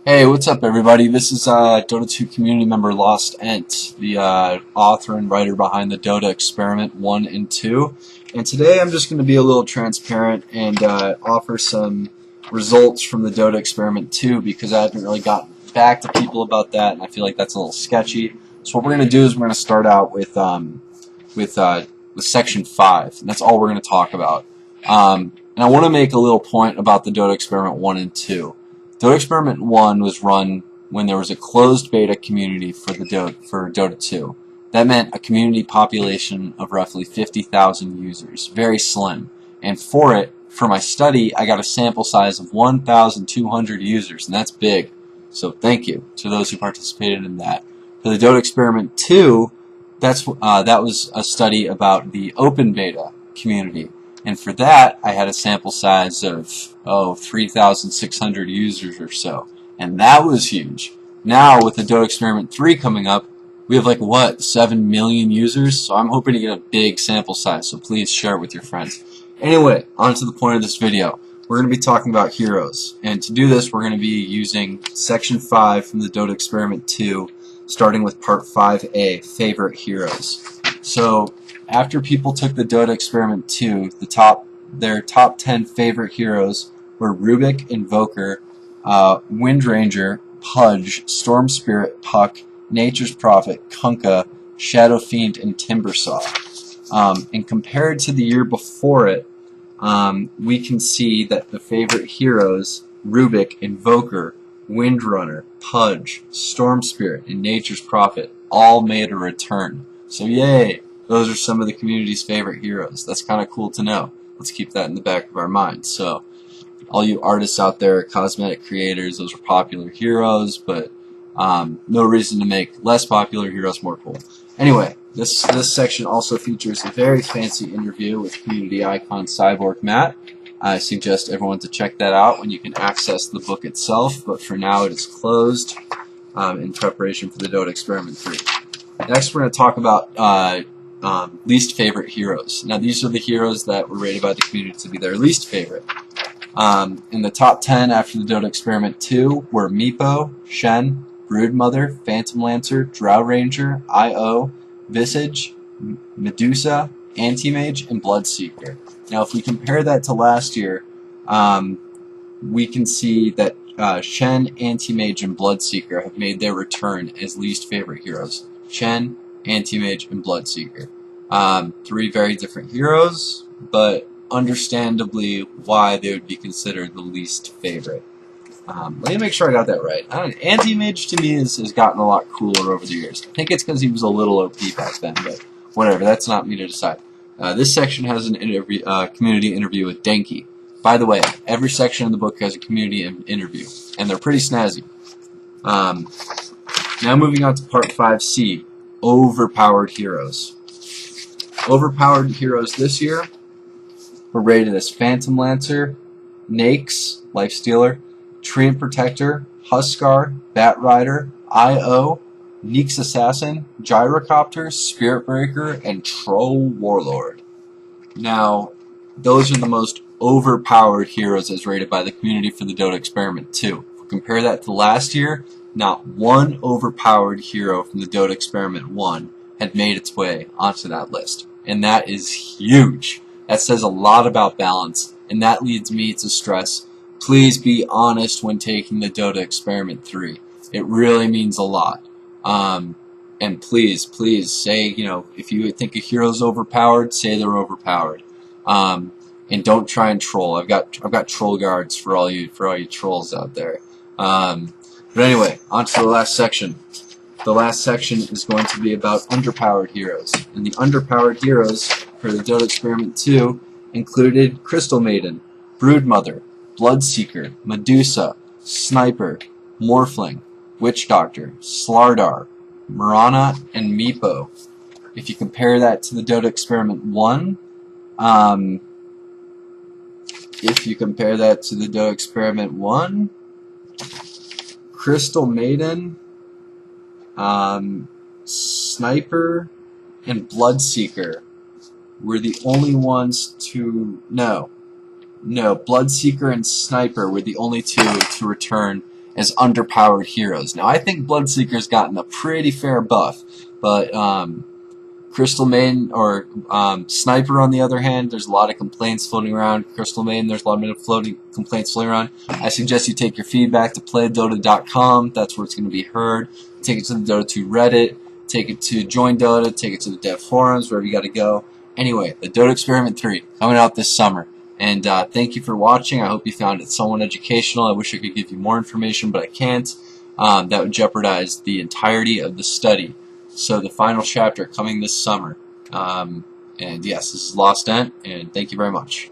Hey, what's up everybody? This is Dota 2 community member LostENT, the author and writer behind the Dota Experiment 1 and 2. And today I'm just going to be a little transparent and offer some results from the Dota Experiment 2 because I haven't really gotten back to people about that and I feel like that's a little sketchy. So what we're going to do is we're going to start out with Section 5, and that's all we're going to talk about. And I want to make a little point about the Dota Experiment 1 and 2. Dota Experiment 1 was run when there was a closed beta community for Dota 2. That meant a community population of roughly 50,000 users, very slim. And for my study, I got a sample size of 1,200 users, and that's big. So thank you to those who participated in that. For the Dota Experiment 2, that was a study about the open beta community. And for that, I had a sample size of 3,600 users or so. And that was huge. Now, with the Dota Experiment 3 coming up, we have like, what, 7 million users? So I'm hoping to get a big sample size, so please share it with your friends. Anyway, on to the point of this video. We're going to be talking about heroes. And to do this, we're going to be using Section 5 from the Dota Experiment 2, starting with Part 5A, Favorite Heroes. So, after people took the Dota Experiment 2, their top 10 favorite heroes were Rubik, Invoker, Windranger, Pudge, Storm Spirit, Puck, Nature's Prophet, Kunkka, Shadow Fiend, and Timbersaw. And compared to the year before it, we can see that the favorite heroes, Rubik, Invoker, Windrunner, Pudge, Storm Spirit, and Nature's Prophet, all made a return. So yay! Those are some of the community's favorite heroes. That's kind of cool to know. Let's keep that in the back of our minds. So, all you artists out there, cosmetic creators, those are popular heroes, but no reason to make less popular heroes more cool. Anyway, this section also features a very fancy interview with community icon Cyborg Matt. I suggest everyone to check that out when you can access the book itself, but for now it is closed in preparation for the Dota Experiment 3. Next, we're going to talk about least favorite heroes. Now, these are the heroes that were rated by the community to be their least favorite. In the top 10 after the Dota Experiment 2 were Meepo, Shen, Broodmother, Phantom Lancer, Drow Ranger, I.O., Visage, Medusa, Anti-Mage, and Bloodseeker. Now, if we compare that to last year, we can see that Shen, Anti-Mage, and Bloodseeker have made their return as least favorite heroes. Shen, Anti-Mage, and Bloodseeker. Three very different heroes, but understandably why they would be considered the least favorite. Let me make sure I got that right. Anti-Mage to me has gotten a lot cooler over the years. I think it's because he was a little OP back then, but whatever, that's not me to decide. This section has an community interview with Denki. By the way, every section in the book has a community interview, and they're pretty snazzy. Now moving on to Part 5C, Overpowered Heroes. Overpowered heroes this year were rated as Phantom Lancer, Naix, Lifestealer, Treant Protector, Huskar, Bat Rider, I.O., Neeks Assassin, Gyrocopter, Spirit Breaker, and Troll Warlord. Now, those are the most overpowered heroes as rated by the community for the Dota Experiment 2. If we compare that to last year, not one overpowered hero from the Dota Experiment 1 had made its way onto that list. And that is huge. That says a lot about balance, and that leads me to stress, please be honest when taking the Dota Experiment 3. It really means a lot. And please say, if you think a hero's overpowered, say they're overpowered. And don't try and troll. I've got troll guards for all you trolls out there. But anyway, on to the last section. The last section is going to be about underpowered heroes. And the underpowered heroes for the Dota Experiment 2 included Crystal Maiden, Broodmother, Bloodseeker, Medusa, Sniper, Morphling, Witch Doctor, Slardar, Mirana, and Meepo. If you compare that to the Dota Experiment 1, Crystal Maiden, Sniper, and Bloodseeker were the only ones to... No, Bloodseeker and Sniper were the only two to return as underpowered heroes. Now, I think Bloodseeker's gotten a pretty fair buff, but Crystal Maiden or Sniper, on the other hand, there's a lot of complaints floating around. Crystal Maiden, there's a lot of complaints floating around. I suggest you take your feedback to playdota.com. That's where it's going to be heard. Take it to the Dota 2 Reddit. Take it to Join Dota. Take it to the dev forums, wherever you got to go. Anyway, the Dota Experiment 3 coming out this summer. And thank you for watching. I hope you found it somewhat educational. I wish I could give you more information, but I can't. That would jeopardize the entirety of the study. So the final chapter coming this summer. And yes, this is LostENT, and thank you very much.